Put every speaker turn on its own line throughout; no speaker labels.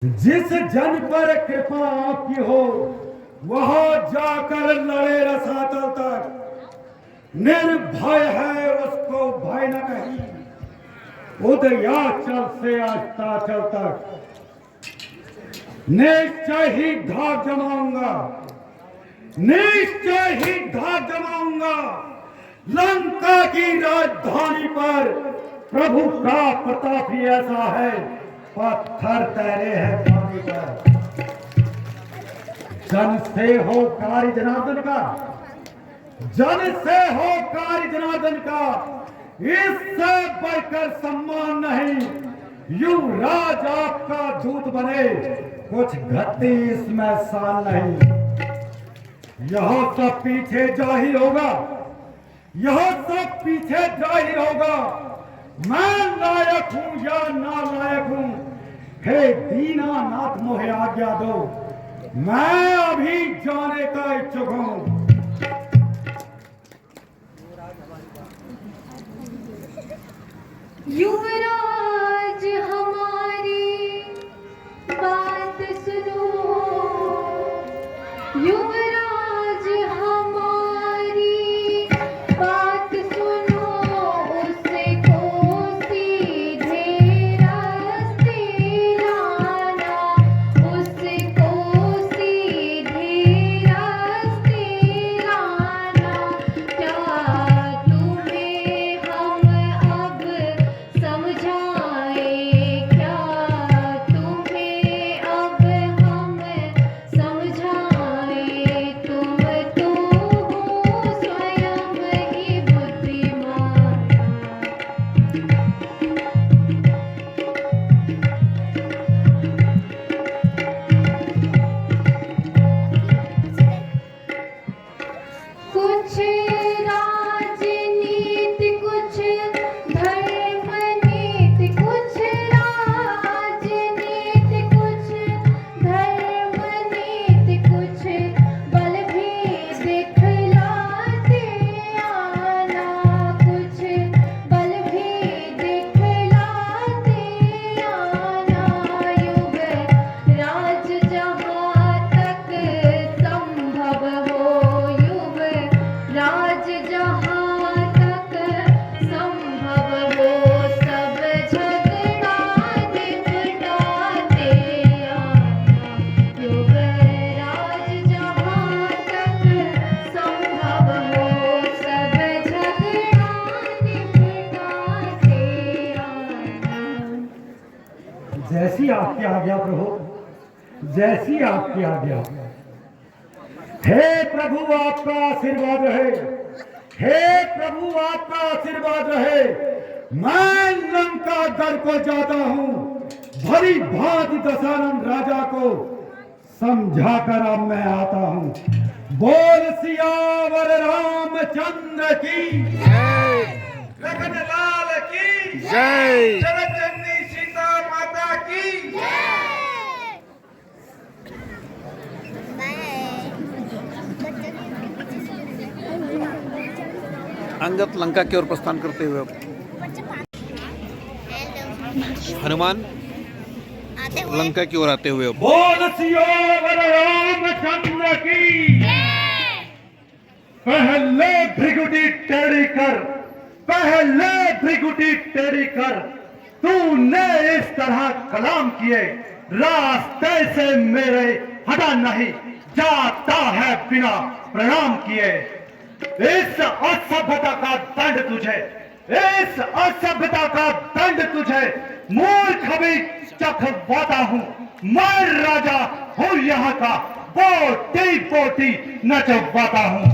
जिस जन पर कृपा आपकी हो वहां जाकर लड़े रसातल तक। निर्भय है उसको भय न कहीं, उदयाचल से अस्ताचल तक। निश्चय ही धाक जमाऊंगा, निश्चय ही धाक जमाऊंगा लंका की राजधानी पर। प्रभु का प्रताप ही ऐसा है, पत्थर तैरे हैं पानी पर। जन से हो कार्य जनार्दन का, जन से हो कार्य जनार्दन का, इससे बढ़कर सम्मान नहीं। युवराज आपका दूत बने, कुछ घटी इसमें शान नहीं। यह सब पीछे जाहिर होगा, यह सब पीछे जाहिर होगा। मैं लायक हूं या नालायक हूं, हे दीनानाथ मोहे आज्ञा दो, मैं अभी जाने का इच्छुक हूं।
युवराज हमारी बात सुनो, युवराज हमारी बात सुनो। उसको सीधे रास्ते लाना, उसको सीधे रास्ते लाना। क्या तुम्हें हम अब समझाए, क्या तुम्हें अब हम समझाए। तुम तो हो स्वयं ही बुद्धिमान। कुछ राजनीति, कुछ धर्म नीति, कुछ राजनीति, कुछ धर्म नीति, कुछ बल भी दिखलाते आना, कुछ बल भी दिखलाते आना। युवराज जहाँ तक संभव हो, युवराज जहाँ तक संभव हो, सब झगड़ा निपटाते आना। युवराज जहाँ तक संभव हो, सब झगड़ा निपटाते आना।
जैसी आपकी आज्ञा प्रभु, जैसी आपकी आज्ञा। हे प्रभु आपका आशीर्वाद रहे, हे प्रभु आपका आशीर्वाद रहे। मैं लंका गढ़ को जाता हूं, भली भांति दशरथ राजा को समझाकर अब मैं आता हूं। बोल सियावर रामचंद्र की
जय,
लखन लाल की
जय।
जगतजननी सीता माता की।
अंगद लंका की ओर प्रस्थान करते हुए अब हनुमान लंका की ओर आते हुए अब
बोल सियावर रामचंद्र की। पहले भृगुटी टेढ़ी कर, पहले भृगुटी टेढ़ी कर। तूने इस तरह कलाम किए, रास्ते से मेरे हटा नहीं जाता है बिना प्रणाम किए। इस असभ्यता का दंड तुझे, इस असभ्यता का दंड तुझे मूर्ख भी चखवाता हूं। मैं राजा हूं यहाँ का, बोटी बोटी नचवाता हूं।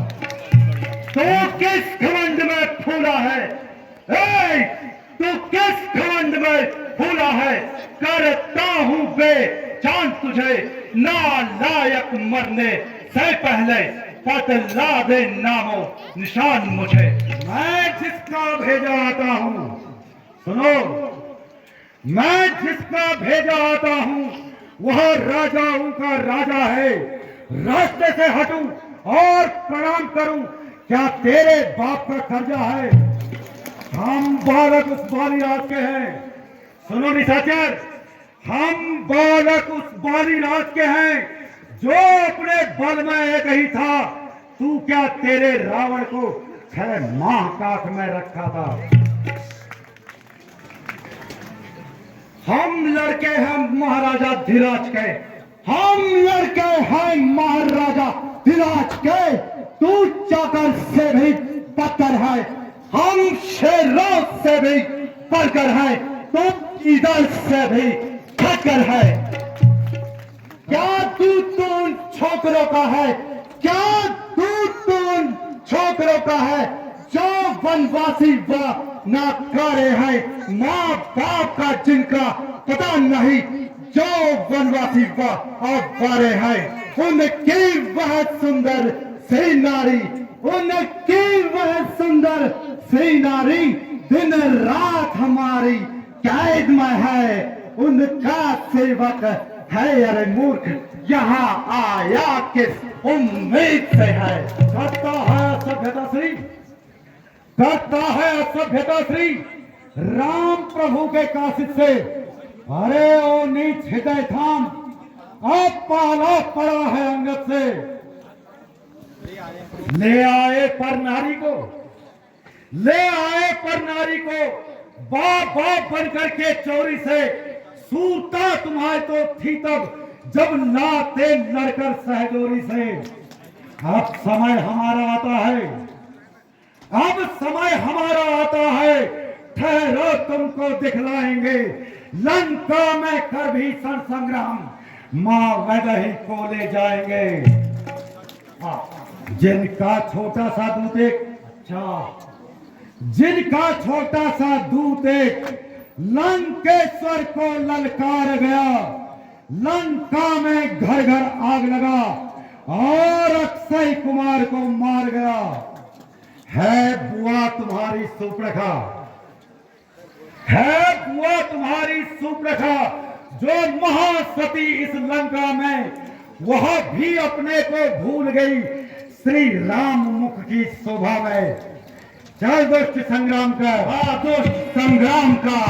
तू किस घमंड में फूला है, ए, तू किस घमंड में फूला है। करता हूं बेजान तुझे, नालायक मरने से पहले बतला दे नामो निशान मुझे। मैं जिसका भेजा आता हूं, सुनो, मैं जिसका भेजा आता हूं वह राजाओं का राजा है। रास्ते से हटूं और प्रणाम करूं, क्या तेरे बाप का कर्जा है। हम बालक उस बाली रात के हैं। सुनो निशाचर, हम बालक उस बाली राज के हैं जो अपने बल में एक ही था। तू क्या तेरे रावण को 6 माह काख में रखा था। हम लड़के हैं महाराजा धीराज के, हम लड़के हैं महाराजा धीराज के। तू चाकर से भी पत्थर है, हम शेरों से भी बढ़कर है, तू इधर से भी खटकर है। क्या तू छोकरों का है, क्या तू छोकरों का है जो वनवासी व नाकारे हैं, माँ बाप का जिनका पता नहीं, जो वनवासी व आवारे हैं। उनकी वह सुंदर सी नारी, उनकी वह सुंदर सी नारी दिन रात हमारी कैद में है। उनका सेवक है, अरे मूर्ख यहाँ आया किस उम्मीद से है। करता है असभ्यता श्री, करता है असभ्यता श्री राम प्रभु के काशिश से। अरे ओ नीच हृदय थाम, अब पाला पड़ा है अंगत से। ले आए पर नारी को, ले आए पर नारी को बाप बाप बन करके चोरी से। सूरता तुम्हारे तो थी तब जब लाते लड़कर सहजोरी से। अब समय हमारा आता है, अब समय हमारा आता है, ठहरो तुमको दिखलाएंगे लंका में कर भीषण संग्राम, मां वैदेही को ले जाएंगे। जिनका छोटा सा दूत एक, अच्छा जिनका छोटा सा दूत एक लंकेश्वर को ललकार गया, लंका में घर घर आग लगा और अक्षय कुमार को मार गया। है बुआ तुम्हारी सुप्रखा, है बुआ तुम्हारी सुप्रखा जो महासती इस लंका में, वह भी अपने को भूल गई श्री राम मुख की शोभा में। चल दुष्ट संग्राम का, दुष्ट संग्राम का।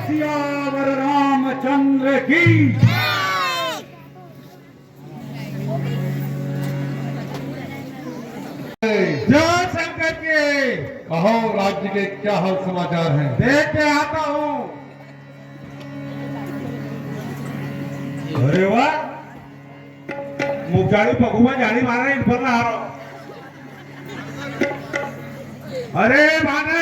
सियावर रामचंद्र की जय शंकर के।
कहो राज्य के क्या हाल समाचार हैं?
देख के आता हूँ। अरे वाह, मुखजाड़ी पगुआ जाड़ी मारा इन पर आ रहा। अरे माना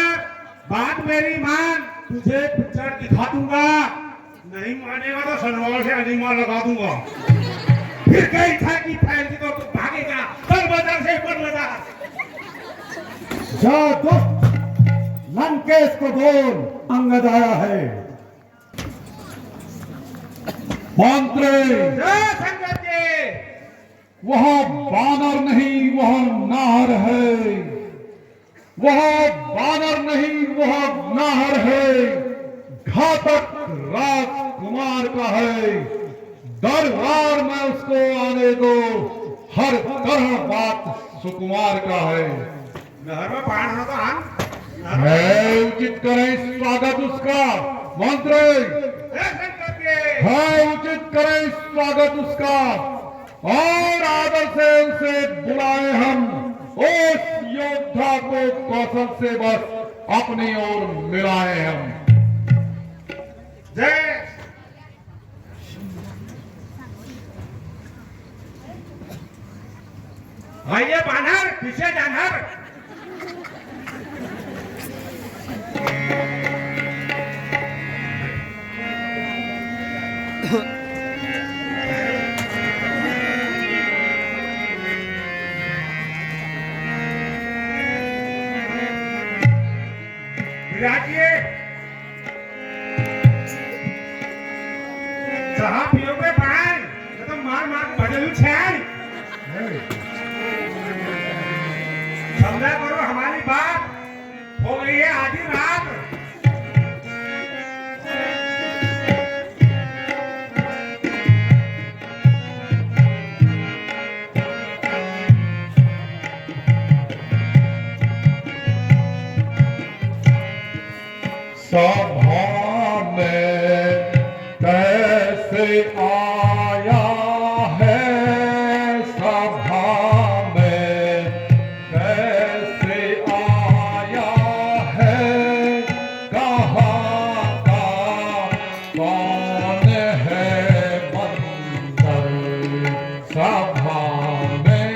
बात मेरी मान, तुझे पिक्चर दिखा दूंगा, नहीं मानेगा तो सनवाल से अनिमाल लगा दूंगा। फिर कहीं था कि फैल की तो तू भागेगा, पर बाजार से पर लगा। जा दुष्ट लंकेश को बोल, अंगद आया है। मंत्री जय शंकर जी। वह बानर नहीं वह नाहर है, वह बानर नहीं वह नाहर है, घातक राजकुमार का है। दरबार में उसको आने दो, हर तरह बात सुकुमार का है। नहर में बाण तो है, उचित करें स्वागत उसका। मंत्री है, उचित करें स्वागत उसका और आदर से उसे बुलाए हम। उस योद्धा को कौशल से बस अपनी ओर मिलाए हम। जय
भैया बानर पीछे जानर। विराजिए जहाँ पियोगे पान तो मार मार बदलू छेन। समझा करो हमारी बात, हो गई है आधी रात।
सभा में कैसे आया है, सभा में कैसे आया है, कहाँ का कौन है बंदर, सभा में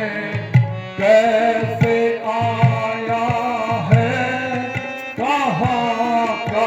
कैसे आया है, कहाँ का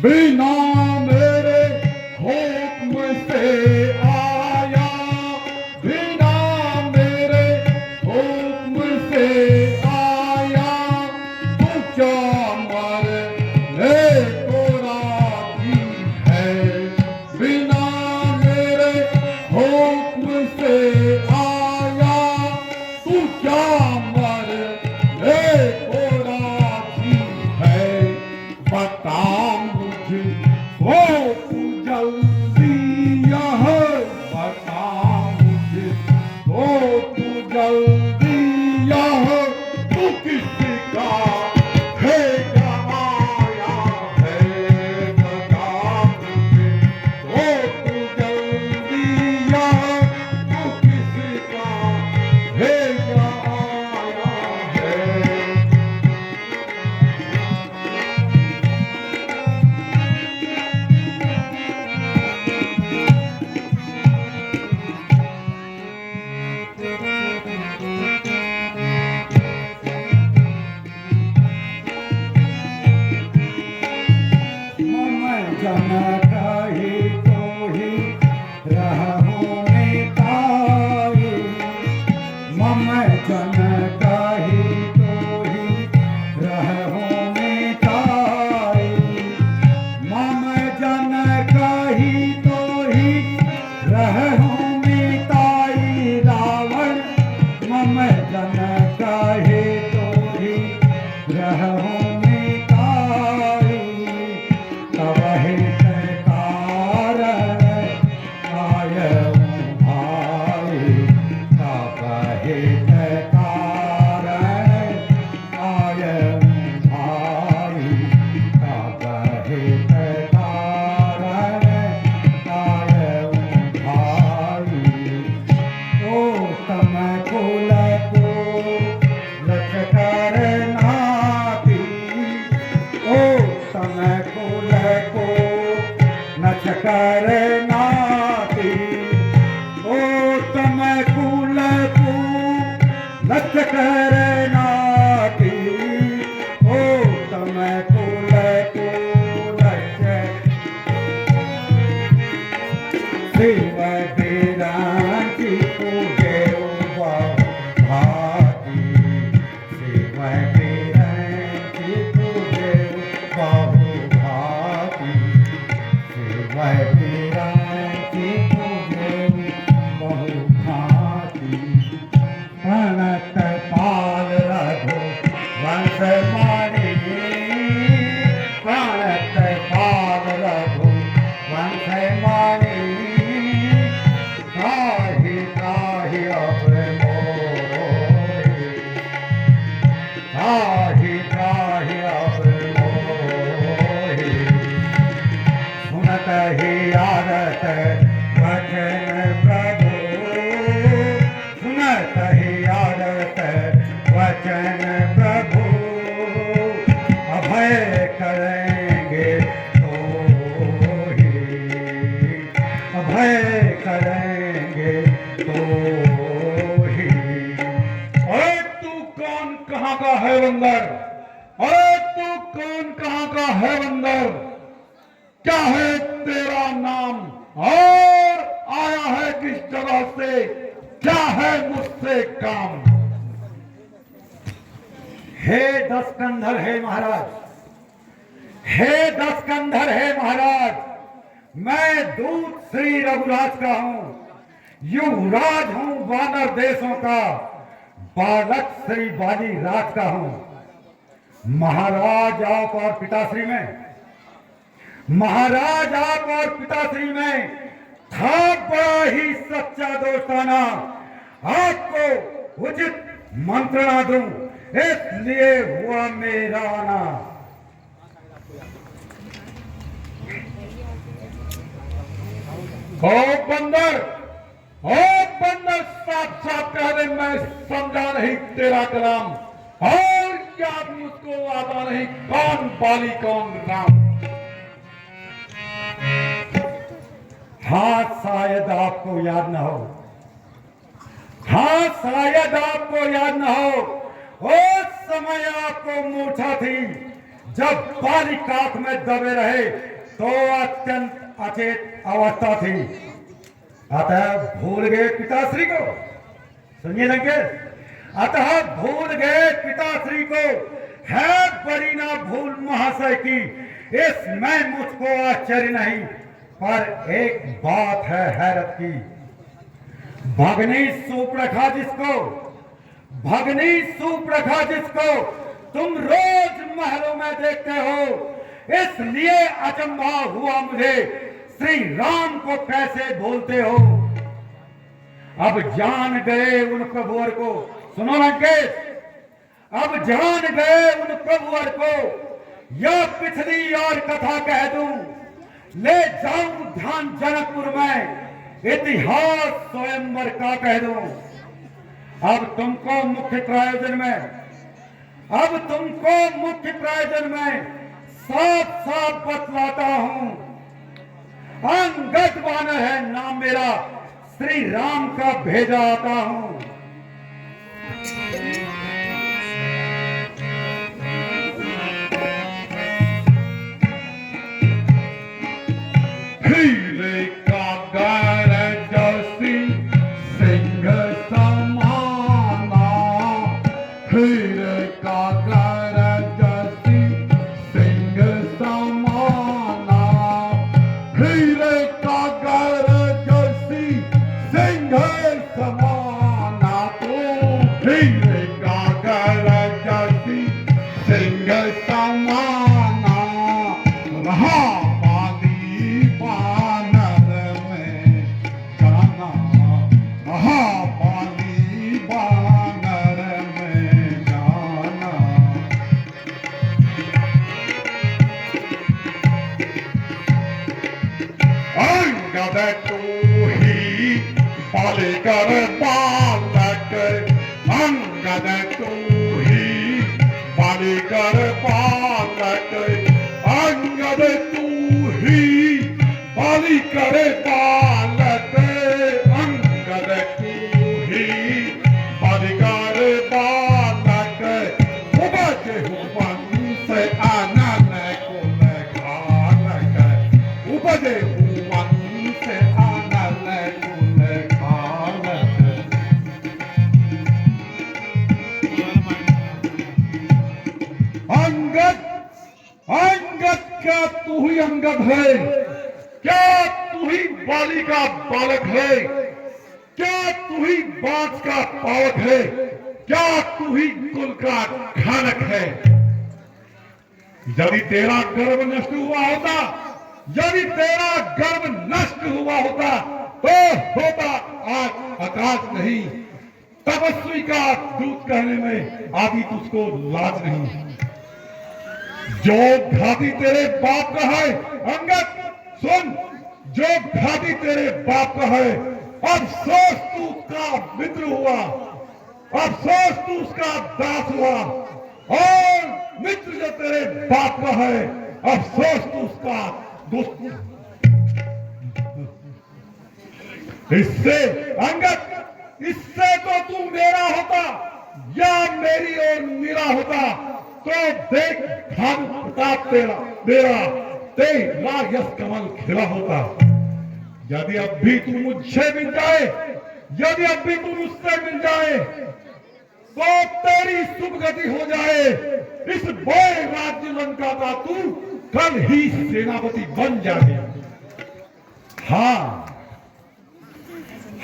बिना मेरे हुक्म से आया, बिना मेरे हुक्म से आया, तू क्या मरने को राजी है। बिना मेरे हुक्म से आया, तू क्या मरने को राजी है। बता मुझे वो जल्दी यहाँ तो ही। अरे तू कौन कहाँ का है बंदर? अरे तू कौन कहाँ का है बंदर? क्या है तेरा नाम और आया है किस जगह से? क्या है मुझसे काम?
हे दस कंधर है महाराज, हे दस कंधर है महाराज, मैं दूत श्री रघुराज का हूं, युवराज हूं वानर देशों का, बालक श्री बाली राज का हूं। महाराज आप और पिताश्री में, महाराज आप और पिताश्री में था बड़ा ही सच्चा दोस्ताना। आपको उचित मंत्रणा दूं, इसलिए हुआ मेरा आना।
ओ बंदर, ओ बंदर, साफ साफ कह दे, मैं समझा नहीं तेरा कलाम, और क्या मुझको आता नहीं कौन बाली कौन राम।
हाँ शायद आपको याद न हो, हाँ शायद आपको याद न हो, उस समय आपको मूर्छा थी जब बालिक आंख में दबे रहे तो अत्यंत अचेत अवस्था थी। अतः भूल गए पिताश्री को। सुनिए लंकेश, अतः भूल गए पिताश्री को, है बड़ी ना भूल महाशय की, इसमें मुझको आश्चर्य नहीं, पर एक बात है हैरत की। भगनी सुप्रखा जिसको, भगनी सुप्रखा जिसको तुम रोज महलों में देखते हो, इसलिए अचंभा हुआ मुझे श्री राम को कैसे भूलते हो। अब जान गए उन प्रभुवर को, सुनो लंकेश, अब जान गए उन प्रभुवर को, यह पिछली और कथा कह दूं, ले जाऊं ध्यान जनकपुर में, इतिहास स्वयंवर का कह दूं। अब तुमको मुख्य प्रयोजन में, अब तुमको मुख्य प्रयोजन में साफ साफ बतलाता हूं। अंगद वानर है नाम मेरा, श्री राम का भेजा आता हूं।
हीरे का गरजसी सिंह समाना, हीरे का गरजसी सिंह समाना, हीरे का गरजसी सिंह समाना, तो हीरे का गरजसी सिंह समाना रहा बाली बानर में जाना, रहा बाली बानर में जाना। अंगद तू ही बालिकर बालक, अंगद तू ही बालिकर बालक, अंगद तू ही बालिकर बालक, अंगद तू ही बालिकर बालक, उपज वंश आनन कुल खालक, उपज वंश आनन कुल खालक। अंगद, अंगद, क्या तू ही अंगद है? क्या तू ही बाली का बालक है? क्या तू ही बांस का पावक है? क्या तू ही कुल का खानक है? यदि तेरा गर्व नष्ट हुआ होता, यदि तेरा गर्व नष्ट हुआ होता, तो होता आज आकाश नहीं, तपस्वी का दूत कहने में आदि तुझको लाज नहीं। जो घाती तेरे बाप का है, अंगद सुन, जो घाती तेरे बाप का है, अफसोस तू उसका मित्र हुआ, अफसोस तू उसका दास हुआ, और मित्र जो तेरे बाप का है, अफसोस तू उसका दुष्ट। इससे अंगद, इससे तो तू मेरा होता या मेरी और मेरा होता तो देख भानु प्रताप तेरा तेरा यश कमल खिला होता। यदि अब भी तू मुझसे मिल जाए, यदि अब भी तू मुझसे मिल जाए तो तेरी शुभ गति हो जाए। इस बड़े राज्य लंका का तू कल ही सेनापति बन जाए।
हाँ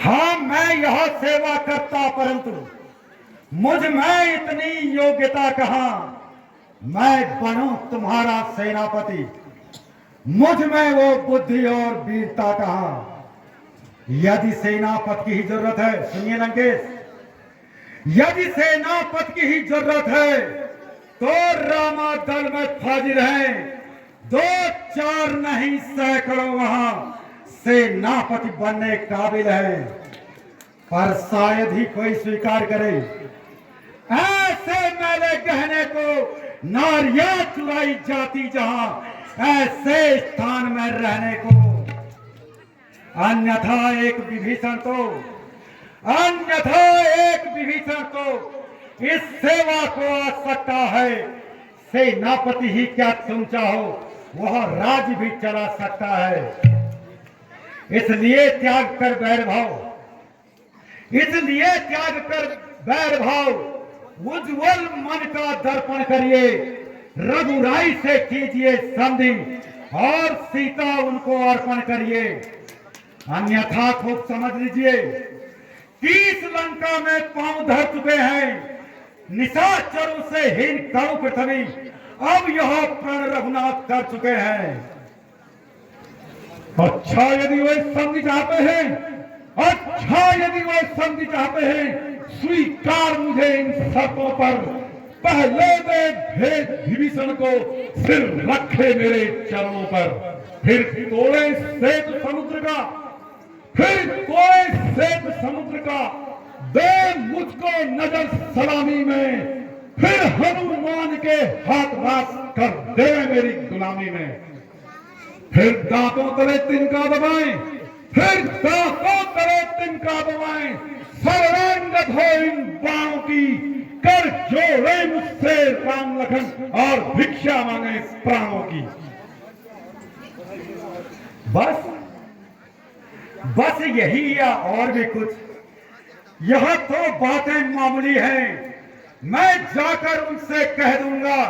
हाँ, मैं यह सेवा करता, परंतु मुझ में इतनी योग्यता कहां मैं बनूं तुम्हारा सेनापति। मुझ में वो बुद्धि और वीरता कहां। यदि सेनापति की ही जरूरत है, सुनिए लंकेश, यदि सेनापति की ही जरूरत है तो रामा दल में हाजिर हैं, 2-4 नहीं सैकड़ों वहां सेनापति बनने काबिल है। पर शायद ही कोई स्वीकार करे ऐसे मेले गहने को नारियां चुराई जाती जहां, ऐसे स्थान में रहने को। अन्यथा एक विभीषण तो इस सेवा को आ सकता है। सेनापति ही क्या तुम चाहो वह राज्य भी चला सकता है। इसलिए त्याग कर बैर भाव, उज्जवल मन का दर्पण करिए। रघुराई से कीजिए संधि और सीता उनको अर्पण करिए। अन्यथा खूब समझ लीजिए कि इस लंका में पांव धर चुके हैं निशाचरों से हीन करो पृथ्वी, अब यह प्रण रघुनाथ कर चुके हैं।
अच्छा यदि वे संधि चाहते हैं, अच्छा यदि वे संधि चाहते हैं, स्वीकार मुझे इन शर्तों पर। पहले दे भेद विभीषण को सिर रखे मेरे चरणों पर, फिर तोड़े श्वेत समुद्र का, दे मुझको नजर सलामी में, फिर हनुमान के हाथ रास कर दे मेरी गुलामी में। फिर दांतों तले तिनका दबाएं, शरणागत हो इन बाणों की, कर जोड़े मुझसे राम लखन और भिक्षा मांगे प्राणों की।
बस यही या और भी कुछ? यह तो बातें मामूली हैं, मैं जाकर उनसे कह दूंगा।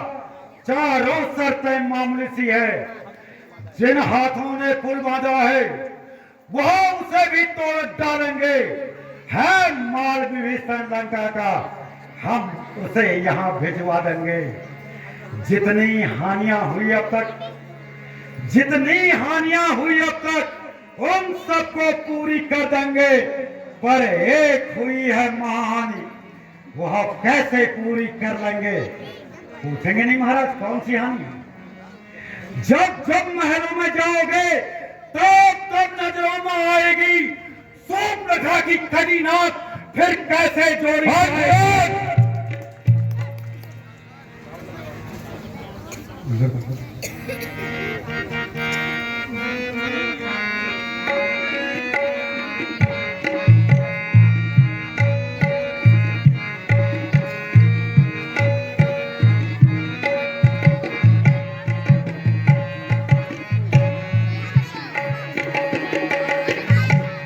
चारों शर्तें मामूली सी है। जिन हाथों ने पुल बांधा है वह उसे भी तोड़ डालेंगे। है माल विभीषण लंका का, हम उसे यहां भिजवा देंगे। जितनी हानियां हुई अब तक उन सबको पूरी कर देंगे। पर एक हुई है महाहानि, वह कैसे पूरी कर लेंगे? पूछेंगे नहीं महाराज, कौन सी हानि? जब महलों में जाओगे तब नजरों में आएगी सोमनाथ की कदीनाथ, फिर कैसे जोड़ी जाएगी?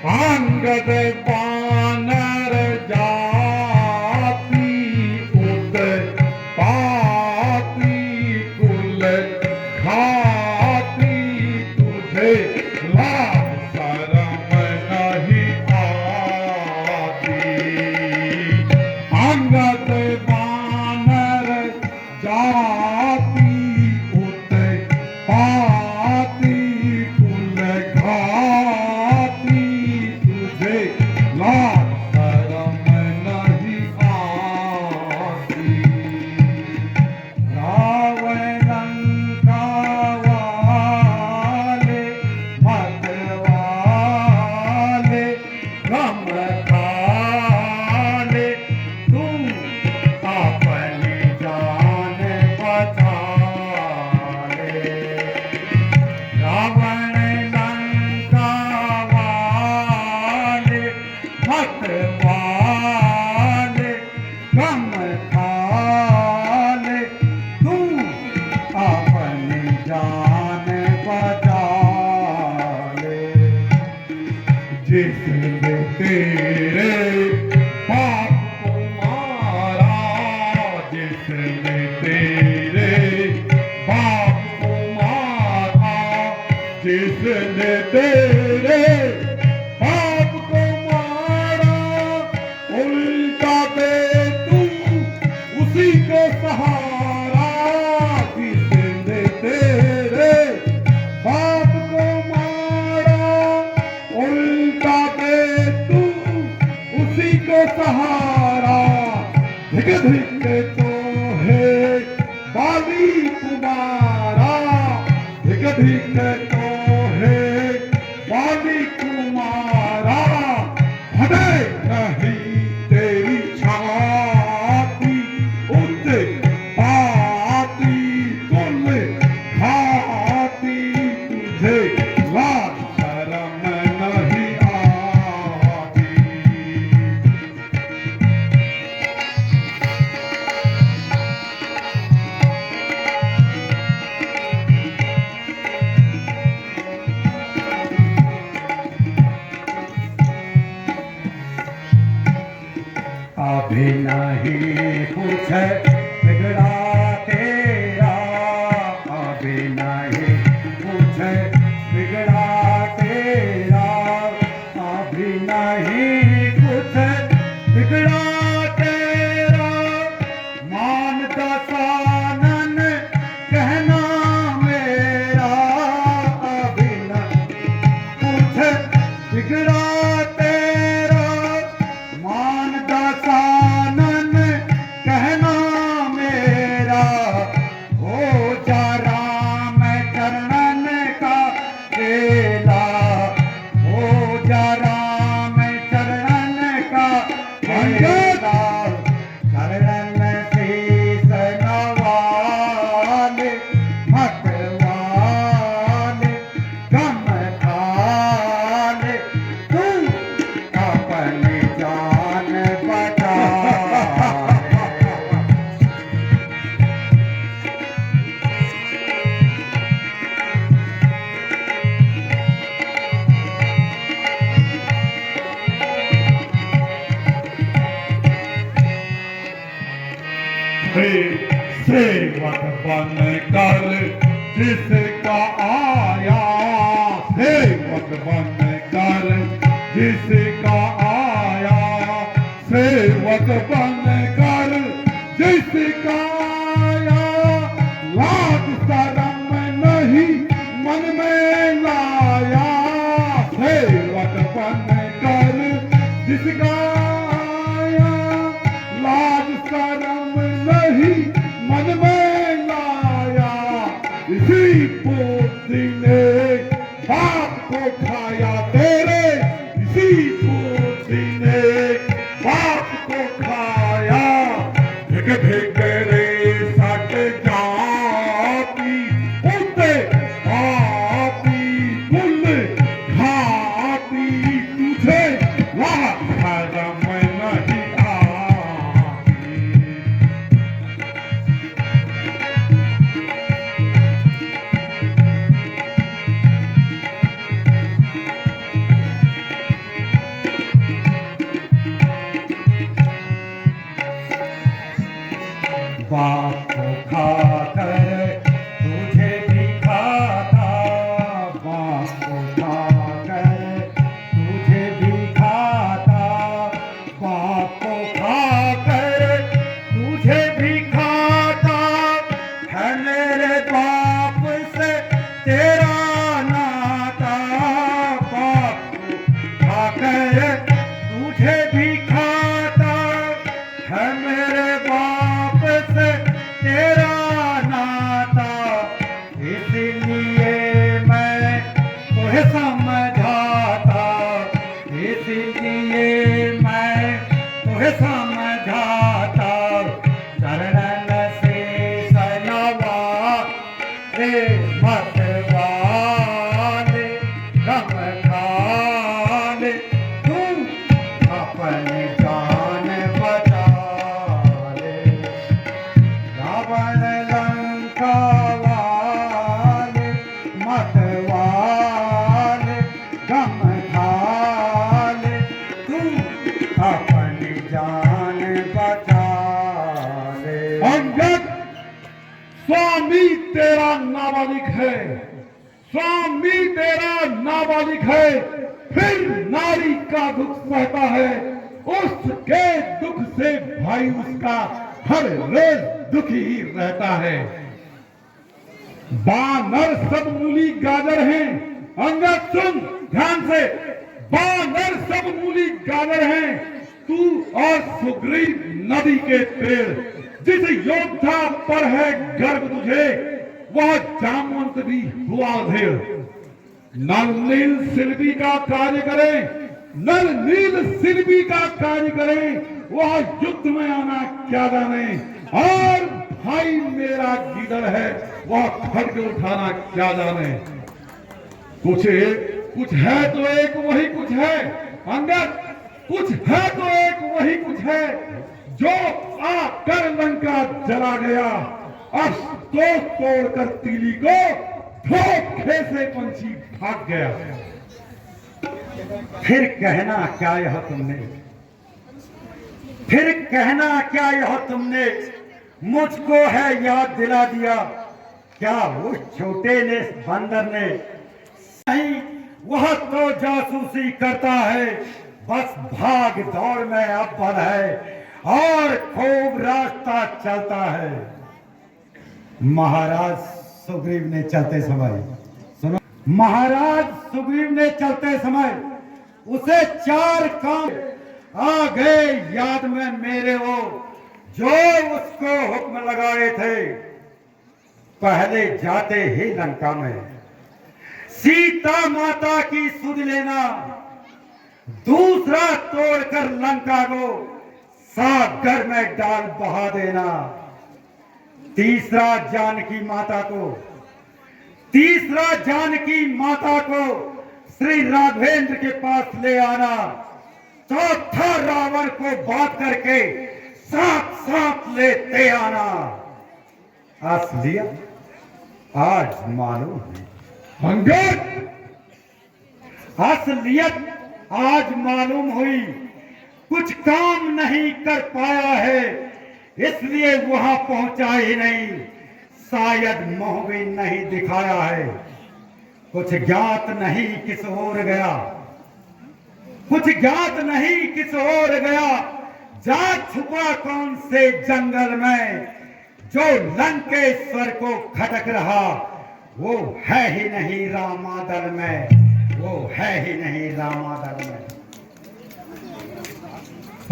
अंगद बानर जाति उत पाती कुल खाती, तुझे लाज शरम नहीं आती। अंगद बानर जाति उत पाती कुल खाती, लाज शरम नहीं आती। रावण लंका वाले मत वाले गम खाले, तुम अपनी जान बचा ले। रावण लंका वाले मत वाले गम खाले तू अपनी जान बचा ले। जिसने तेरे पाप को मारा, जिसने तेरे पाप को मारा, जिसने तेरे पाप को मारा, उल्टा दे तू उसी को सहारा। जिसने तेरे पाप को मारा, उल्टा दे तू उसी को सहारा। धिक धिक तो है बाली तुम्हारा, धिक धिक तो है बाली तुम्हारा। हटे नहीं तेरी छाती उठे पाती कुल खाती, तुझे लाज शर्म नहीं आती। अभी नहीं कुछ बिगड़ा तेरा, अभी नहीं कुछ बिगड़ा तेरा, अभी नहीं कुछ बिगड़ा तेरा। मान दसानन कहना मेरा, अभी नहीं कुछ बिगड़ा तेरा। मान दसानन कहना मेरा, हो जा राम चरणन का चेला, हो जा राम चरणन का चेला। चरणन शीस नवाले मत वाले गम खाले तू अपनी जान बचा ले। सेवक बन कर जिसका आया, सेवक बन कर जिसका आया, सेवक बन कर जिसका आया। लाज शरम नहीं मन में लाया, सेवक बन कर जिसका आया। लाज शरम नहीं मन में लाया, इसी पोती ने बाप को खाया तेरे, इसी पोती ने बाप को खाया। धिक धिक रे सट जाती उते आती कुल खाती, तुझे लाज शरम नहीं आती। बाप को खाकर तुझे भी खाता, बाप को खाकर तुझे भी खाता, बाप को खाकर तुझे भी खाता। है मेरे बाप से तेरा नाता, बाप को खाकर तुझे भी खाता। है मेरे बाप से तेरा नाता, इसलिए मैं तुम्हें समझाता, इसलिए मैं तुम्हें समझाता। चरणन से सनवा रे मत वाले गम खाले तू
अपनी जान बचा ले, रावण लंका वाले मत वाले गम खाले, तू अपनी जान बचा ले।
अंगद, स्वामी तेरा नाबालिग है, स्वामी तेरा नाबालिग है, फिर नारी का दुख सहता है, उसके दुख से भाई उसका हर रोज दुखी ही रहता है। बानर सब मूली गाजर हैं, अंगद सुन ध्यान से, बानर सब मूली गाजर हैं, तू और सुग्रीव नदी के पेड़, जिस योद्धा पर है गर्व तुझे, वह जामवंत भी हुआ धेर। नल नील शिल्पी का कार्य करे, नल नील शिल्पी का कार्य करे, वह युद्ध में आना क्या जाने, और भाई मेरा गीदड़ है, वह खड्ग उठाना क्या जाने। कुछ है तो एक वही कुछ है, अंगद कुछ है तो एक वही कुछ है, जो आकर लंका जला गया, अस्तों तोड़कर तीली को धोखे से पंछी भाग गया।
फिर कहना क्या यह तुमने, फिर कहना क्या यह तुमने, मुझको है याद दिला दिया, क्या उस छोटे ने बंदर ने, नहीं वह तो जासूसी करता है, बस भाग दौड़ में अव्वल है और खूब रास्ता चलता है। महाराज सुग्रीव ने चलते समय, सुनो, महाराज सुग्रीव ने चलते समय उसे 4 काम आ गए याद में मेरे, वो जो उसको हुक्म लगाए थे। पहले जाते ही लंका में सीता माता की सुध लेना, दूसरा तोड़कर लंका को सागर में डाल बहा देना, तीसरा जानकी माता को श्री राघवेंद्र के पास ले आना, चौथा रावण को बात करके साथ साथ लेते आना। असलियत आज मालूम है,
अंगद
असलियत आज मालूम हुई, कुछ काम नहीं कर पाया है, इसलिए वहां पहुंचा ही नहीं, शायद मुंह भी नहीं दिखाया है। कुछ ज्ञात नहीं किस ओर गया, कुछ ज्ञात नहीं किस ओर गया, जा छुपा कौन से जंगल में, जो लंकेश्वर को खटक रहा, वो है ही नहीं रामादल में, वो है ही नहीं रामादल में।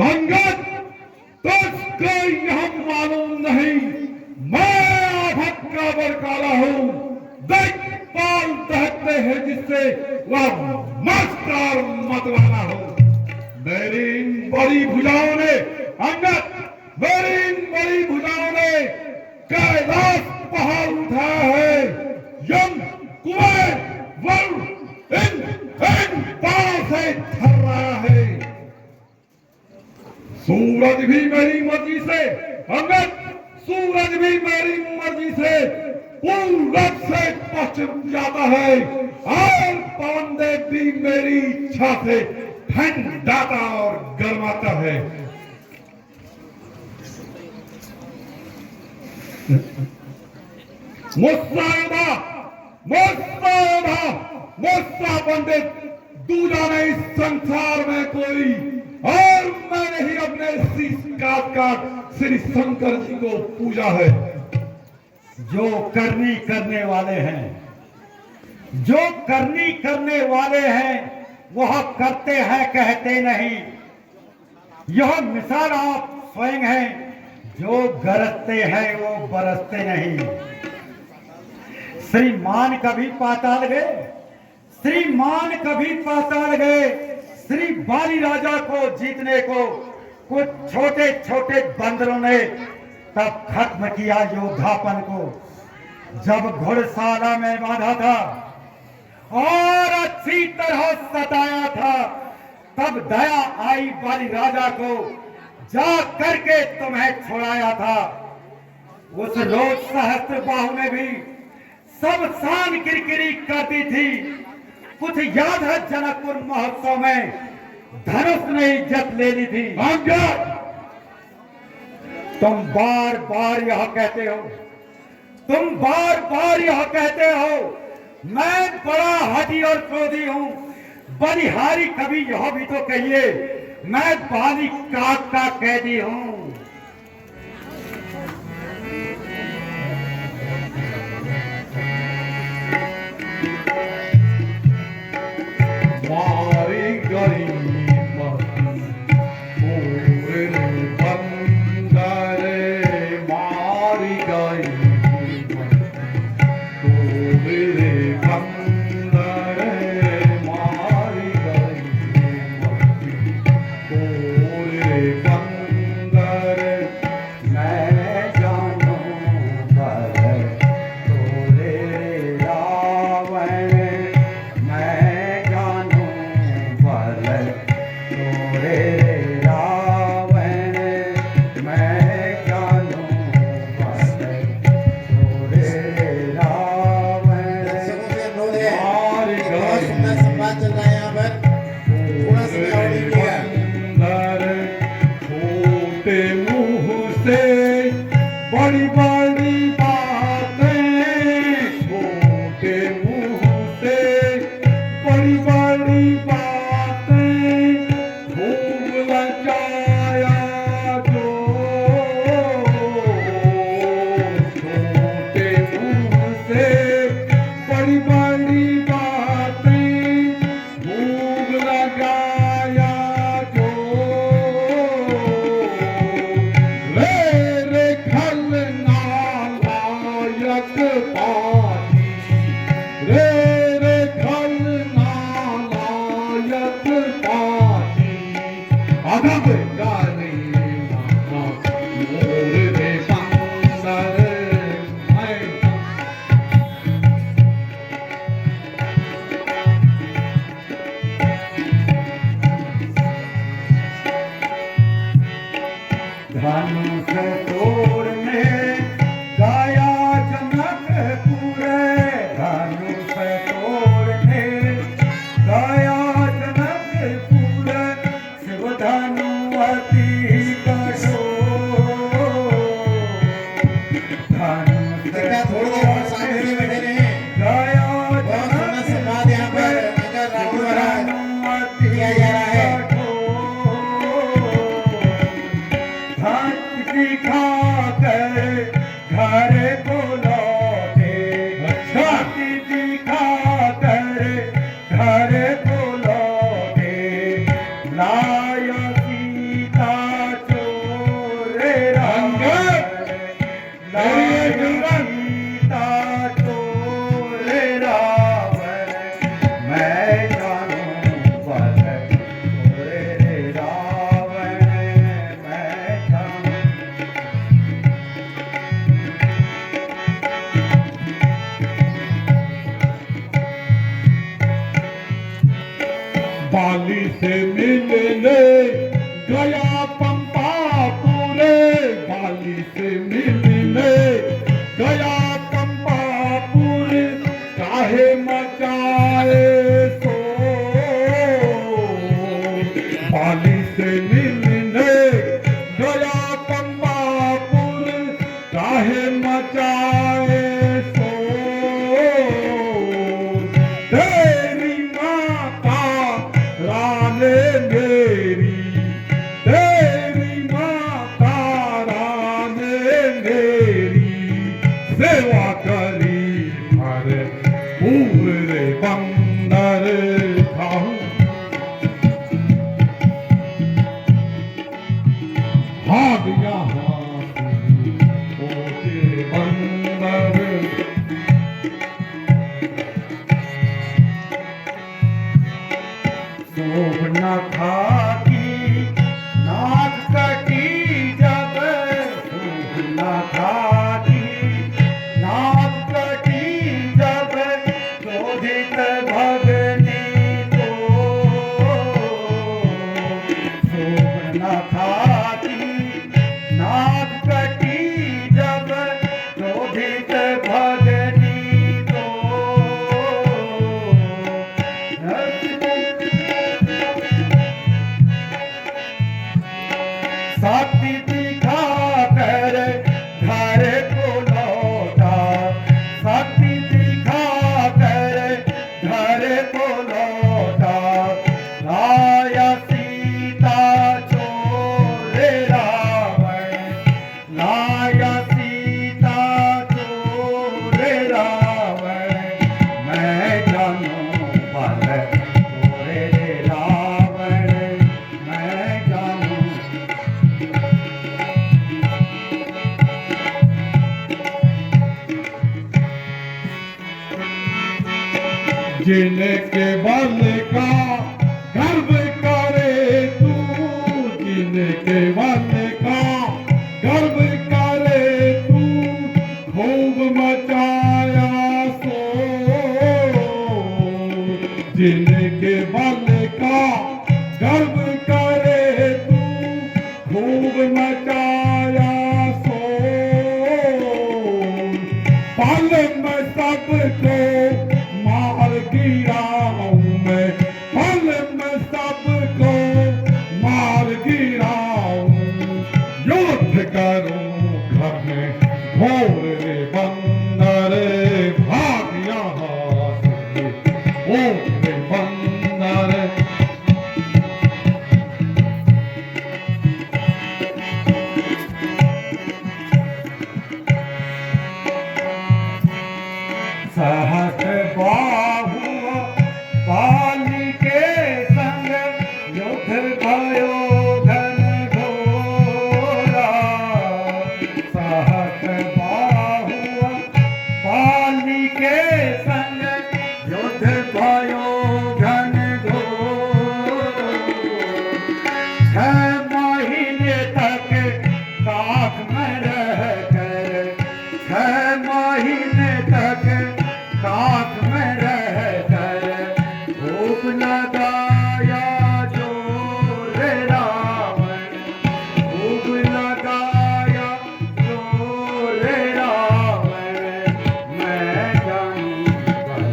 अंगद तुझको यह मालूम नहीं, मैं आफत का बरकाला हूं, देख पाल दहकते हैं जिससे वह मस्त और मतवाला हो। मेरी इन बड़ी भुजाओं ने, अंगद मेरी इन बड़ी भुजाओं ने कैलाश पहाड़ उठाया है, यम कुबेर वरुण इन पांव से थर रहा है। सूरज भी मेरी मर्जी से, अंगद सूरज भी मेरी मर्जी से पूरब से पश्चिम जाता है, और पवन देव भी मेरी इच्छा से ठंडाता और गर्माता है। मुस्सा पंडित दूजा नहीं इस संसार में कोई, और मैंने ही अपने शीश काट श्री शंकर जी को पूजा है।
जो करनी करने वाले हैं, जो करनी करने वाले हैं, वह करते हैं कहते नहीं। यह मिसाल आप स्वयं हैं, जो गरजते हैं वो बरसते नहीं। श्रीमान कभी पाताल गए, श्रीमान कभी पाताल गए, श्री बाली राजा को जीतने को कुछ छोटे छोटे बंदरों ने तब खत्म किया योद्धापन को, जब घुड़शाला में बांधा था और अच्छी तरह सताया था, तब दया आई बाली राजा को, जा करके तुम्हें छुड़ाया था। उस रोज सहस्त्र बाहु ने भी सब शान किरकिरी करती थी। कुछ याद है जनकपुर महोत्सव में धनुष ने इज्जत ले ली थी। तुम बार बार यह कहते हो, तुम बार बार यह कहते हो मैं बड़ा हठी और क्रोधी हूं। बलिहारी कभी यह भी तो कहिए मैं बाली काक का कैदी हूं।
मारी गई पूरे बंदरे, मारी गई पूरे बंदरे, मारी गई पूरे बंदरे। मैं जानू पर तोरे रावण, मैं जानू पर तोरे रावण, मैं जानू पर तोरे रावण। मार गई
संवाद चल रहा है यहाँ पर, थोड़ा सा और भी है।
बंदर छोटे मुंह से बड़ी बड़ी बातें, छोटे मुंह से बड़ी बड़ी बातें, खूब लचाया जो। छोटे मुंह से बड़ी बड़ी बातें, खूब लगाया जो। रे खलनायक पानी, रे खलनायक पानी। अदब करे मामा मोर रे बंदर, मैं
धनुष तोड़ने गाया जनकपुर, धनुष तोड़ने गाया जनकपुर। शिव धनु अति कठोर, धनुष
कृपया थोड़ी देर और शांति से बैठे रहें।
गाया
बहुत सुंदर संवाद यहाँ पर नगर राहुल द्वारा किया जा रहा है।
दिखा कर घर को लौटे, दिखा कर घर को लौटे। लाया सीता चोरे रंग, लाया सीता चोरे रावण। मैं जानूं पर तोरे रावण, मैं जानूं।
बाली से मिलने गया पंपापुरे, बाली से मिलने गया पंपापुर। काहे मचाए सो, बाली से मिलने गया पंपापुर। काहे मचाए सो, तेरी माता राने मेरी, तेरी माता राने मेरी। सेवा करी हर पूरे बंदर खाऊं। भाग यहाँ ओके बंदर,
शोभना खाकी नाक कटी जब, शोभना खाकी नाक कटी जब। क्रोधित भगनी को न खाती नाक कटी जब क्रोधित भगनी को शक्ति दिखा कर घर को लौटा शक्ति दिखा कर घर को लौटा लाया सीता चोरे रावण लाया सीता चोरे रावण मैं जानू बल चोरे रावण मैं जानू
जिनके बल का गर्व करे तू जिनके बल का गर्व करे तू खूब मचाया सो जिनके बल का गर्व करे तू खूब मचाया सो पल में सबको मार गिराऊं मैं पल में सबको मार गिराऊं युद्ध करूं घर में घोर रे बंदर भाग यहाँ से ओ रे बंदर
सहस बाहु बाली के संग युद्ध भयो घन घोरा सहस बाहु बाली के संग युद्ध भयो घन घोरा 6 महीने तक काख में रह कर 6 महीने तक काख में रह कर धूप लगाया जोर रावण धूप लगाया जोर रावण मैं जानू बल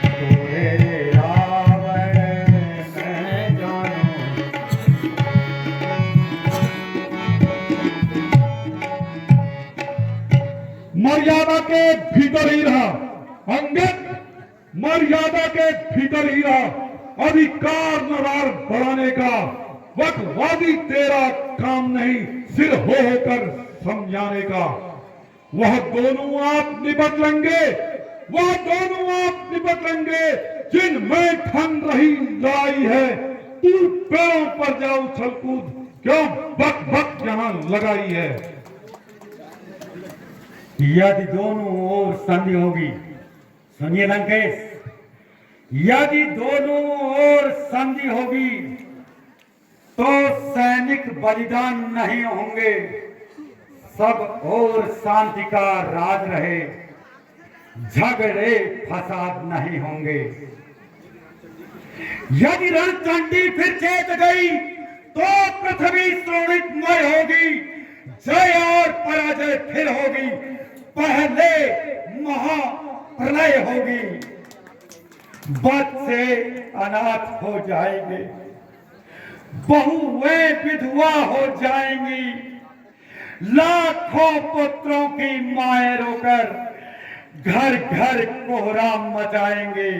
चोरे रावण मैं जानू
मर्यादा के भीतर ही रहा अंगद मर्यादा के भीतर ही रहा अधिकार नवार बढ़ाने का वक्तवादी तेरा काम नहीं सिर हो होकर समझाने का वह दोनों आप निपट लेंगे वह दोनों आप निपट लेंगे जिनमें ठन रही लड़ाई है तू पैरों पर जाओ छलकूद क्यों बक बक यहाँ लगाई है
यदि दोनों ओर संधि होगी सुनिए लंकेश यदि दोनों ओर संधि होगी तो सैनिक बलिदान नहीं होंगे सब और शांति का राज रहे झगड़े फसाद नहीं होंगे यदि रणचंडी फिर चेत गई तो पृथ्वी श्रोणितमय होगी जय और पराजय फिर होगी पहले महाप्रलय होगी बच्चे अनाथ हो जाएंगे बहुएं विधवा हो जाएंगी लाखों पुत्रों की माएं रोकर घर घर कोहराम मचाएंगे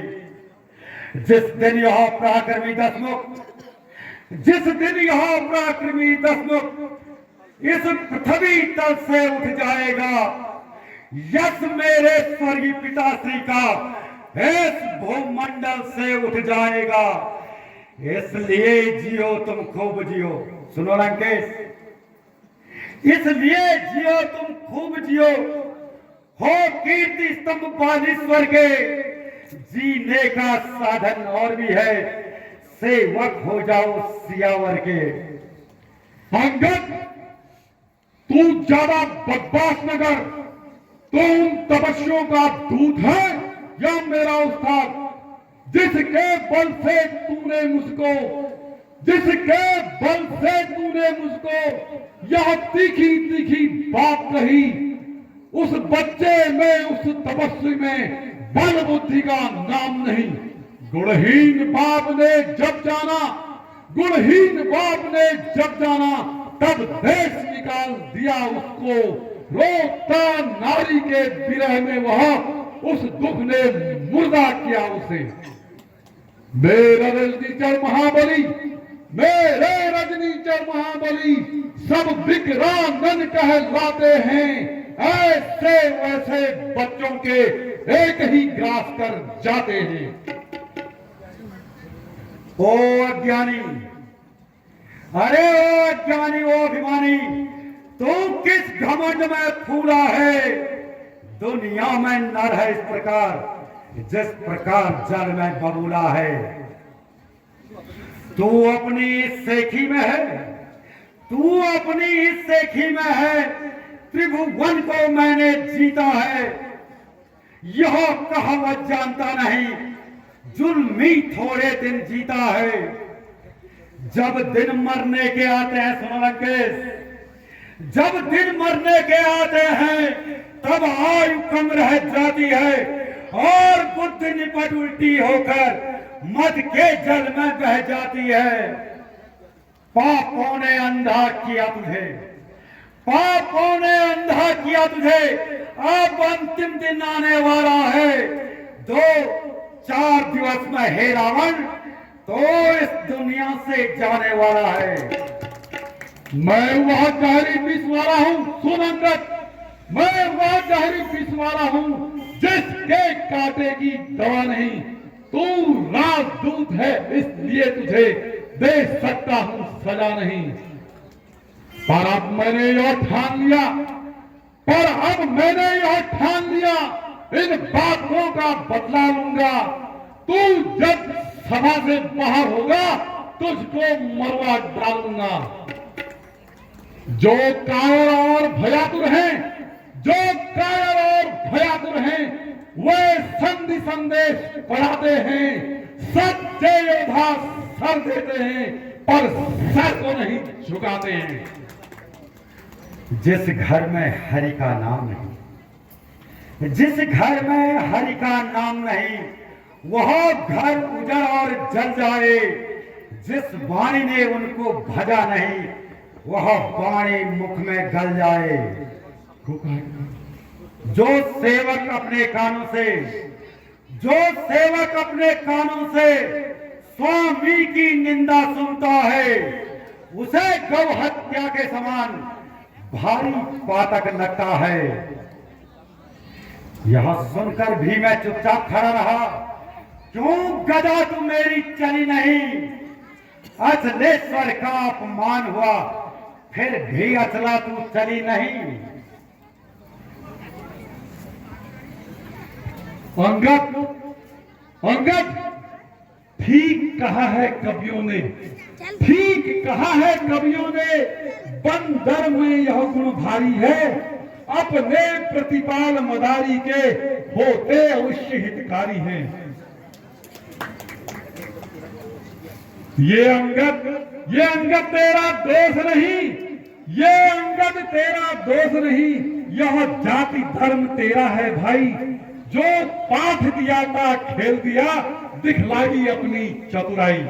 जिस दिन यह पराक्रमी दशमुख जिस दिन यह पराक्रमी दशमुख इस पृथ्वी तल से उठ जाएगा यश मेरे स्वर्गीय पिताश्री का इस भूमंडल से उठ जाएगा इसलिए जियो तुम खूब जियो सुनो लंकेश इसलिए जियो तुम खूब जियो हो कीर्ति स्तंभ बालेश्वर के जीने का साधन और भी है सेवक हो जाओ सियावर के
अंगद तू ज्यादा बकवास न कर तो उन तपस्वियों का दूत है या मेरा उस्ताद जिसके बल से तूने मुझको जिसके बल से तूने यह तीखी तीखी बात कही। उस बच्चे में, उस तपस्वी में बल बुद्धि का नाम नहीं। गुणहीन बाप ने जब जाना, गुणहीन बाप ने जब जाना, तब देश निकाल दिया उसको। रोता नारी के विरह में वह उस दुख ने मुर्दा किया उसे। मेरे रजनीचर महाबली, मेरे रजनीचर महाबली सब विक्रानन कहलाते हैं। ऐसे वैसे बच्चों के एक ही ग्रास कर जाते हैं।
ओ अज्ञानी, अरे ओ अज्ञानी, ओ अभिमानी, तू किस घमंड में फूला है? दुनिया में नर है इस प्रकार जिस प्रकार जल में बबूला है। तू अपनी सेखी में है, तू अपनी सेखी में है। त्रिभुवन को मैंने जीता है, यह कहावत जानता नहीं, जुल्मी थोड़े दिन जीता है। जब दिन मरने के आते हैं, सुनो लंकेश, जब दिन मरने के आते हैं तब आयु कम रह जाती है और बुद्धि निपट उल्टी होकर मद के जल में बह जाती है। पापों ने अंधा किया तुझे, पापों ने अंधा किया तुझे। अब अंतिम दिन आने वाला है, 2-4 दिवस में हे रावण तो इस दुनिया से जाने वाला है।
मैं वह गहरी विष वाला हूँ, सुन अंगद, मैं वह गहरी विष वाला हूँ जिसके कांटे की दवा नहीं। तू राजदूत है इसलिए तुझे दे सकता हूँ सजा नहीं। पर अब मैंने यह ठान लिया, पर अब मैंने यह ठान लिया, इन बातों का बदला लूंगा। तू जब सभा से बाहर होगा तुझको मरवा डालूंगा। जो कायर और भयातुर हैं, जो कायर और भयातुर हैं, वे संधि संदेश पढ़ाते हैं। सच्चे योद्धा सर देते हैं पर सर को नहीं झुकाते हैं।
जिस घर में हरि का नाम नहीं, जिस घर में हरि का नाम नहीं, वह घर उजड़ और जल जाए। जिस वाणी ने उनको भजा नहीं, वह वाणी मुख में गल जाए। जो सेवक अपने कानों से, जो सेवक अपने कानों से स्वामी की निंदा सुनता है, उसे गौ हत्या के समान भारी पातक लगता है। यह सुनकर भी मैं चुपचाप खड़ा रहा। क्यों गदा तू मेरी चली नहीं? अचलेश्वर का अपमान हुआ, फिर भी अचला तू चली नहीं।
अंगद, अंगद, ठीक कहा है कवियों ने, ठीक कहा है कवियों ने। बंदर में यह गुण भारी है, अपने प्रतिपाल मदारी के होते अवश्य हितकारी हैं। ये अंगद तेरा दोष नहीं, ये अंगद तेरा दोष नहीं, यह जाति धर्म तेरा है भाई। जो पाठ दिया था खेल दिया, दिखलाई अपनी चतुराई।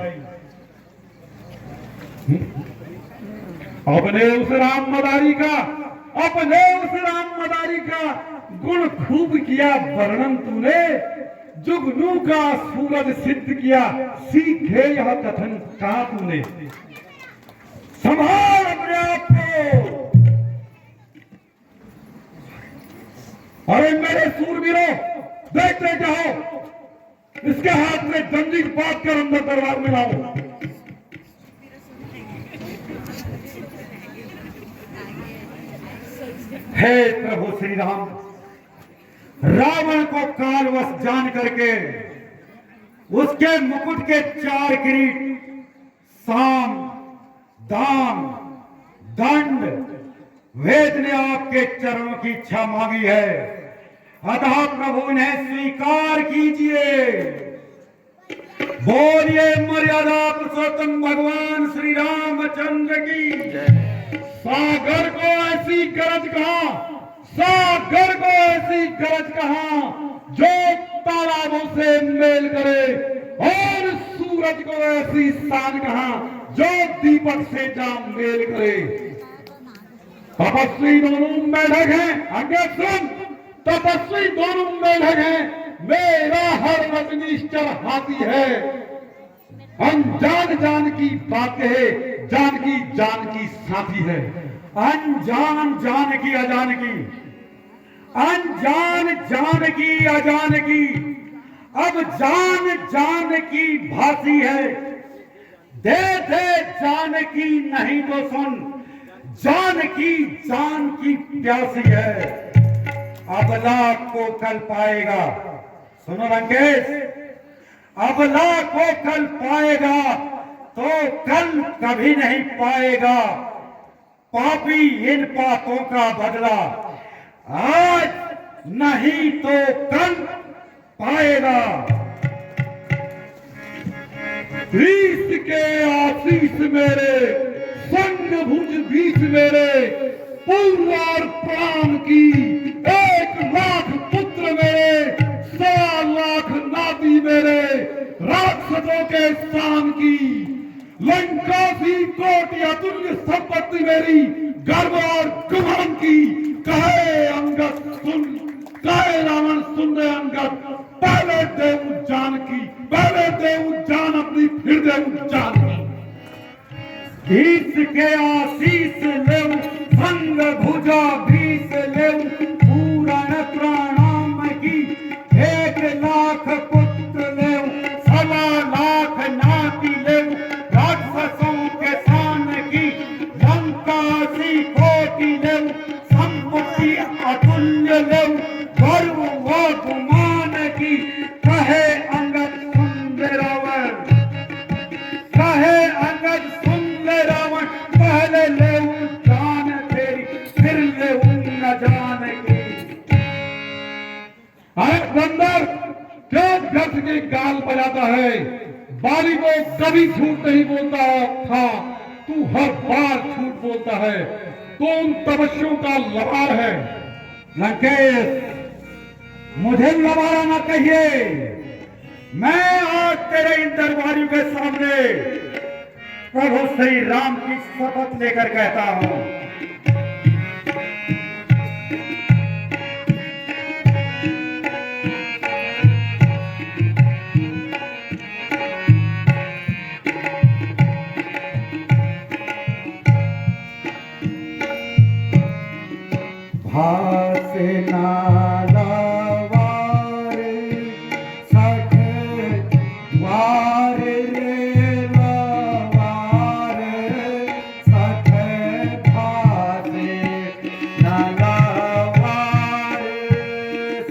अपने उस राम मदारी का, अपने उस राम मदारी का गुण खूब किया वर्णन तूने। जुगनू का सूरज सिद्ध किया, सीखे यह कथन कहा तूने। संभाल अपने आप को। अरे मेरे सूरवीरों, देखते जाओ, इसके हाथ में जंजीर बांध कर अंदर दरबार में लाओ।
हे प्रभु श्री राम, रावण को कालवश जान करके उसके मुकुट के 4 किरीट, साम, दाम, दंड, वेद ने आपके चरणों की इच्छा मांगी है। अतः प्रभु इन्हें स्वीकार कीजिए। बोलिए मर्यादा पुरुषोत्तम भगवान श्री रामचंद्र की जय।
सागर को ऐसी गरज कहां, सागर को ऐसी गरज कहां जो तालाबों से मेल करे, और सूरज को ऐसी शान कहां जो दीपक से जाम मेल करे। तपस्वी दोनों मेढक हैं, आगे सुन, तपस्वी दोनों मेढक हैं, मेरा हर रजनीश्वर हाथी है। अनजान जान की बात है, जान की साथी है।
अनजान जान की अजान की, अनजान जान की अजान की, अब जान जान की भासी है। दे दे जान की नहीं तो सुन, जान की प्यासी है। अबला को कल पाएगा, सुनो लंकेश, अबला को कल पाएगा तो कल कभी नहीं पाएगा पापी इन पापों का बदला, आज नहीं तो कल पाएगा।
ईश के आशीष मेरे, संग भुज बीच मेरे, पूर्व और प्राण की 1,00,000 पुत्र मेरे, 1,00,000 नाती मेरे, राक्षसों के स्थान की लंका की कोटि अतुल्य संपत्ति मेरी, गर्व और गुमान की। कहे अंगद सुन, कहे रावण सुन रे अंगद, पहले देव जानकी, पहले देव जान अपनी, फिर देव जानकी।
ईश के आशीष लेऊ, संग भुजा बीस लेऊ, पूरण प्रणाम की 1,00,000 पुत्र लेऊ, 1,00,000 नाती लेऊ, राक्षसों के शान की लंका सी कोटि लेऊ, संपत्ति अतुल्य लेऊ, गर्व व गुमान की। कहे अंगद सुन रे रावण, कहे अंगद सुन ले रावण, पहले ले जान तेरी, फिर ले न जान की।
अरे बंदर, क्यों व्यर्थ के गाल बजाता है? बाली को कभी झूठ नहीं बोलता था, तू हर बार झूठ बोलता है। तो उन तपस्वियों का लबार है।
लंकेश, मुझे लबारा ना कहिए, मैं आज तेरे इन दरबारियों के सामने प्रभु श्री राम की शपथ लेकर कहता हूं, भासे नाला वारे सख वारे रे वारे सख भासे नाला वारे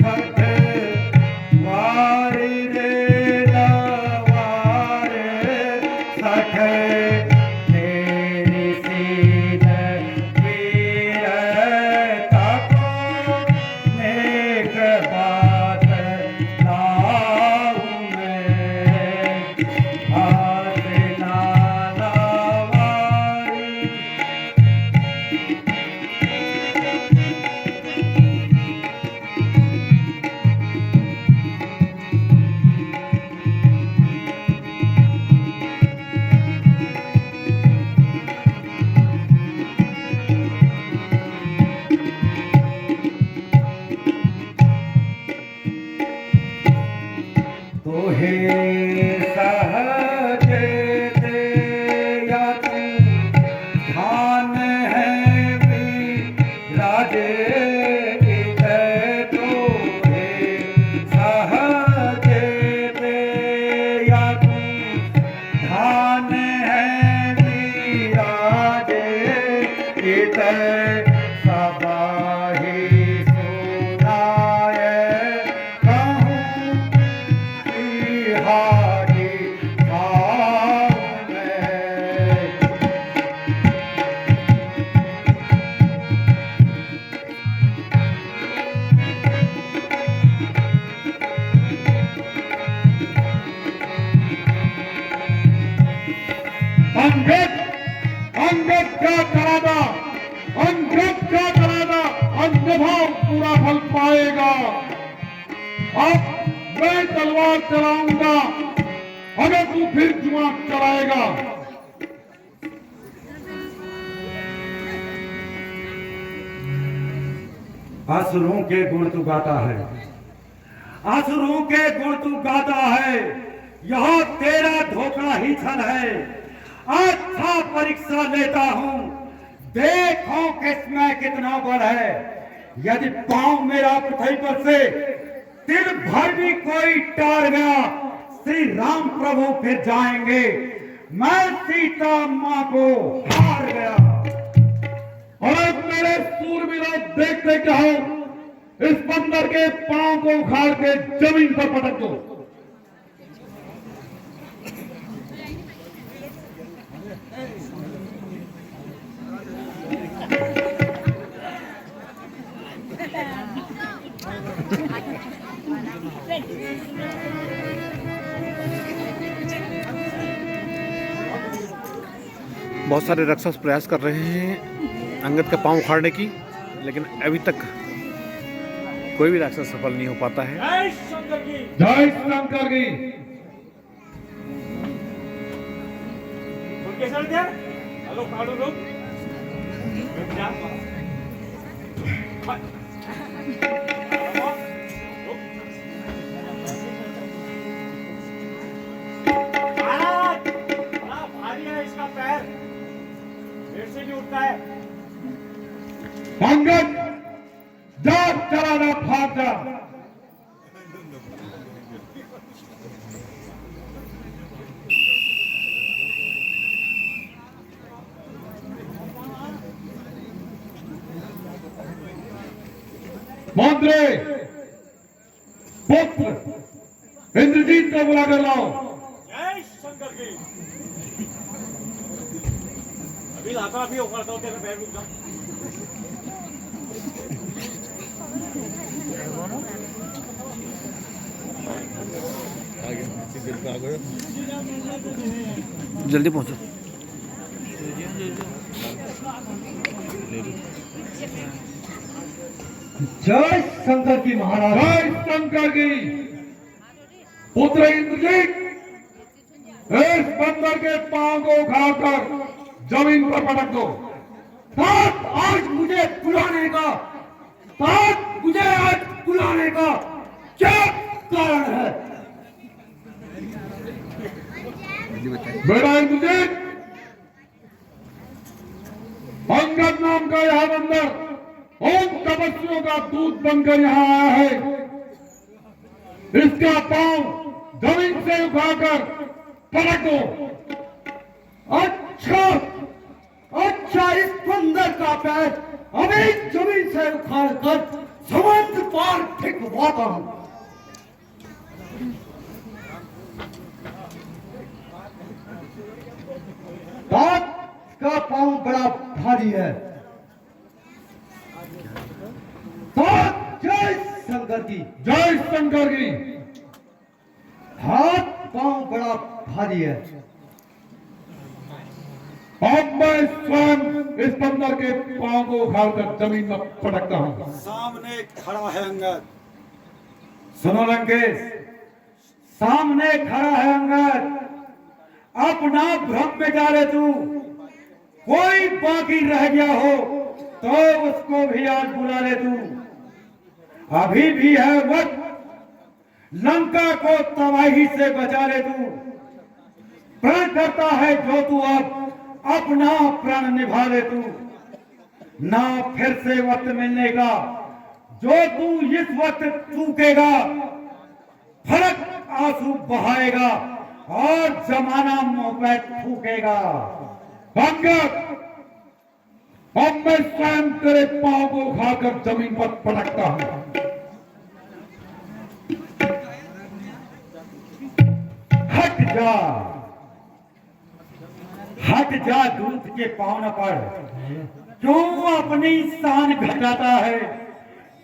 सख वारे रे वारे सख तेरी सीध वीरता को नेक बात लाऊं मैं, भासे नाला वारी। तोहे सहज दे या तू धान है विराजे, इत तोहे सहज दे या तू धान है विराजे, इत सबाही सुनाए कहूँ बिहारी भाव में।
अंगद, अंगद का कराना, अंगत का कराना, अंगभाव पूरा फल पाएगा। अब मैं तलवार चलाऊंगा, अगर तू फिर जुआ चलाएगा।
असुरों के गुण तू गाता है, असुरों के गुण तू गाता है, यह तेरा धोखा ही छल है। अच्छा परीक्षा लेता हूं, देखो किसमें कितना बल है। यदि पांव मेरा पृथ्वी पर से दिन भर भी कोई टार गया, श्री राम प्रभु फिर जाएंगे, मैं सीता मां को हार गया।
और मेरे सूरवीरों देखते क्या हो, इस बंदर के पांव को उखाड़ के जमीन पर पटक दो।
बहुत सारे राक्षस प्रयास कर रहे हैं अंगद का पांव उखाड़ने की, लेकिन अभी तक कोई भी राक्षस सफल नहीं हो पाता है।
जय शंकर की।
हेलो काड़ो लोग भारी है इसका पैर, पेड़ से नहीं उठता है।
अंगद जा, चलाना, भाग जा। मंत्री पुत्र इंद्रजीत को बुला कर लाओ।
जय शंकर की। अभी लाता, अभी उखाड़ता हूँ तेरे पैर, रुक जा।
जल्दी पहुंचो।
जय शंकर की महाराज।
जय शंकर की। पुत्र इंद्रजीत, इस बंदर के पांव को उखाड़कर जमीन पर पटक दो।
तात आज मुझे बुलाने का, तात मुझे आज बुलाने का क्या कारण है?
बेटा इंद्रजीत, अंगद नाम का यह बंदर उन तपस्वियों का दूत बनकर यहाँ आया है। इसका पांव जमीन से उठाकर पटक दो।
अच्छा अच्छा, इस बंदर का पैर अभी जमीन से उखाड़ कर समुद्र पार फेंकवाता हूं। तात का पांव बड़ा भारी है। तात जय शंकर की।
जय शंकर की।
हाथ पांव बड़ा भारी है।
अब मैं स्वयं इस बंदर के पांव को उखाड़कर जमीन में पटकता हूं।
सामने खड़ा है अंगद।
सुनो लंकेश, सामने खड़ा है अंगद, अपना भ्रम में डाले तू। कोई बाकी रह गया हो तो उसको भी आज बुला ले तू। अभी भी है वक्त, लंका को तबाही से बचा ले तू। प्रण करता है जो तू अब अपना प्रण निभा ले तू। ना फिर से वक्त मिलने का, जो तू इस वक्त चूकेगा, फलक आंसू बहाएगा और जमाना मुंह पे थूकेगा।
अंगद, अब मैं स्वयं तेरे पांव को उखाड़कर जमीन पर पटकता हूं।
हट जा, हट जा, दूत के पांव न पड़। क्यों अपनी शान घटाता है?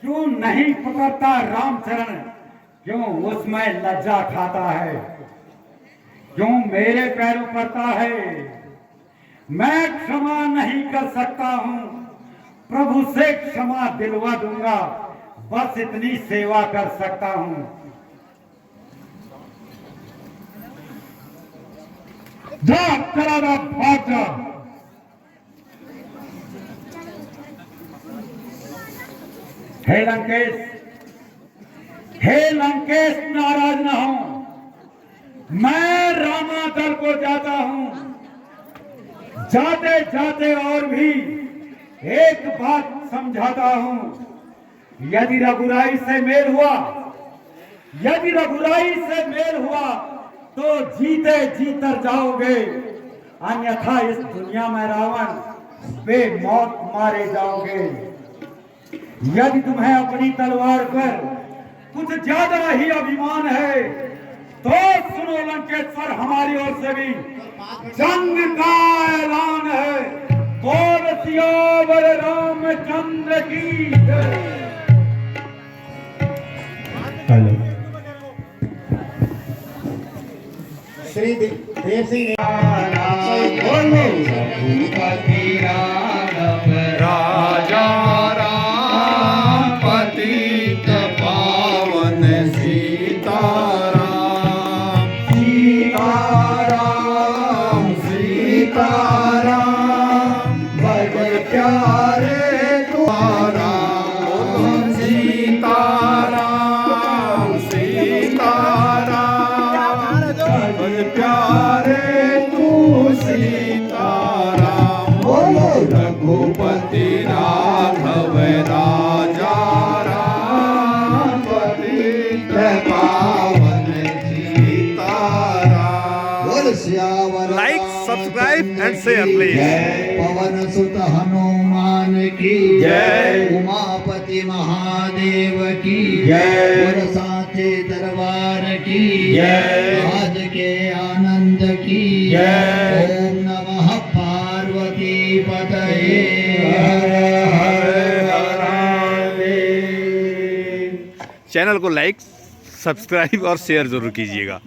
क्यों नहीं पकड़ता रामचरण? क्यों उसमें लज्जा खाता है? क्यों मेरे पैरों पड़ता है? मैं क्षमा नहीं कर सकता हूँ, प्रभु से क्षमा दिलवा दूंगा, बस इतनी सेवा कर सकता हूँ।
जा चला भाग जा।
हे लंकेश, हे लंकेश, नाराज न हो, मैं रामादल को जाता हूं। जाते जाते और भी एक बात समझाता हूं, यदि रघुराई से मेल हुआ, यदि रघुराई से मेल हुआ तो जीते जीतर जाओगे, अन्यथा इस दुनिया में रावण बेमौत मारे जाओगे। यदि तुम्हें अपनी तलवार पर कुछ ज्यादा ही अभिमान है तो सुनो लंकेश्वर, हमारी ओर से भी जंग का ऐलान है। बोल सियावर रामचंद्र की जय।
श्री देव सिंह
राजा राम पतित पावन सीताराम, सीताराम सीताराम बड़े प्यारे तुम्हारा, सीताराम सीताराम बड़े प्यारे तू सीताराम। बोलो रघुपति राघव राजा राम पतित पावन सीताराम।
बोल श्यावर
like, subscribe and share please.
Pawan सुत हनुमान की
जय।
उमापति महादेव की
जय।
बोल साचे दरबार की
जय।
आज के आनंद की
जय।
ओम नमः पार्वती पतये हर हर महादेव।
चैनल को लाइक, सब्सक्राइब और शेयर जरूर कीजिएगा।